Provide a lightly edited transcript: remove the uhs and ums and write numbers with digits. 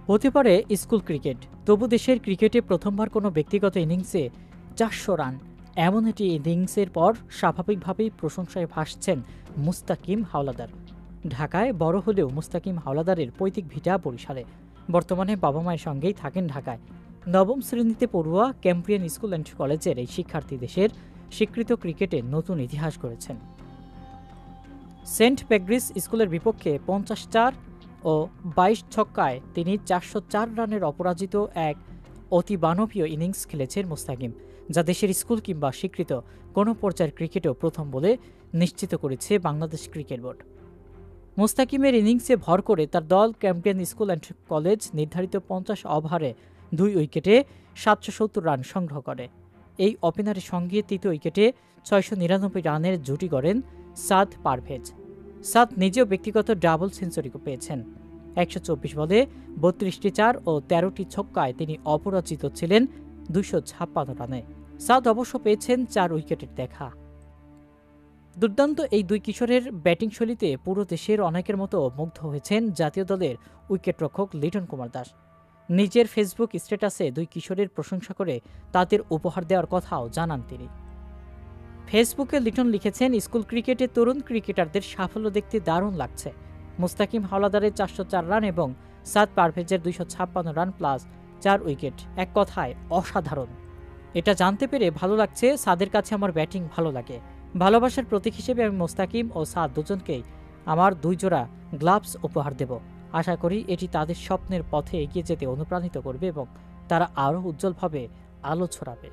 হতে পারে school cricket, তবু দেশের ক্রিকেটে প্রথমবার কোনো ব্যক্তিগত ইনিংসে 400 রান, এমন একটি ইনিংসের পর স্বাভাবিকভাবেই প্রশংসায় ভাসছেন মুস্তাকিম হাওলাদার। ঢাকায় বড় হলেও মুস্তাকিম হাওলাদারের পৈতৃক ভিটা বরিশালে। বর্তমানে বাবা মায়ের সঙ্গেই থাকেন ঢাকায়। নবম শ্রেণীতে পড়ুয়া ক্যাম্ব্রিয়ান স্কুল অ্যান্ড কলেজের এই শিক্ষার্থী দেশের স্বীকৃত ক্রিকেটে নতুন ইতিহাস গড়েছেন। সেন্ট প্যাগ্রিস স্কুলের বিপক্ষে 54 ও 22 ছক্কায় তিনি 404 রানের অপরাজিত এক অতিমানবীয় ইনিংস খেলেছেন মুস্তাকিম, যা দেশের স্কুল কিংবা স্বীকৃত কোনো পর্যায়ের ক্রিকেটেও প্রথম বলে নিশ্চিত করেছে বাংলাদেশ ক্রিকেট বোর্ড। মুস্তাকিমের ইনিংসে ভর করে তার দল ক্যাম্ব্রিয়ান স্কুল অ্যান্ড কলেজ নির্ধারিত 50 ওভারে 2 উইকেটে 770 রান সংগ্রহ করে। এই ওপেনারের সঙ্গে তৃতীয় উইকেটে 699 রানের জুটি গড়েন সাদ পারভেজ। সাদ নিজেও ব্যক্তিগত ডাবল সেঞ্চুরি পেয়েছেন। 124 বলে 32টি 4 ও 13টি ছক্কায় তিনি অপরাজিত ছিলেন 256 রানে। সাদ অবশ্য পেয়েছেন 4 উইকেটের দেখা। দুর্দান্ত এই দুই কিশোরের ব্যাটিং শৈলীতে পুরো দেশের অনেকের মতো মুগ্ধ হয়েছেন জাতীয় দলের উইকেটরক্ষক লিটন কুমার দাস। নিজের ফেসবুক স্ট্যাটাসে দুই কিশোরের প্রশংসা করে তাদের উপহার দেওয়ার কথাও জানান তিনি। ফেসবুকে লিটন লিখেছেন, স্কুল ক্রিকেটে তরুণ ক্রিকেটারদের সাফল্য দেখতে দারুণ লাগছে। মুস্তাকিম হাওলাদারের 404 রান এবং সাদ পারভেজের 256 রান প্লাস 4 উইকেট, এক কথায় অসাধারণ। এটা জানতে পেরে ভালো লাগছে। সাদের কাছে আমার ব্যাটিং ভালো লাগে। ভালোবাসার প্রতীক হিসেবে আমি মুস্তাকিম ও সাদ দুজনকেই আমার 2 জোড়া গ্লাভস উপহার দেব। আশা করি এটি তাদের স্বপ্নের পথে এগিয়ে যেতে অনুপ্রাণিত করবে এবং তারা আরও উজ্জ্বলভাবে আলো ছড়াবে।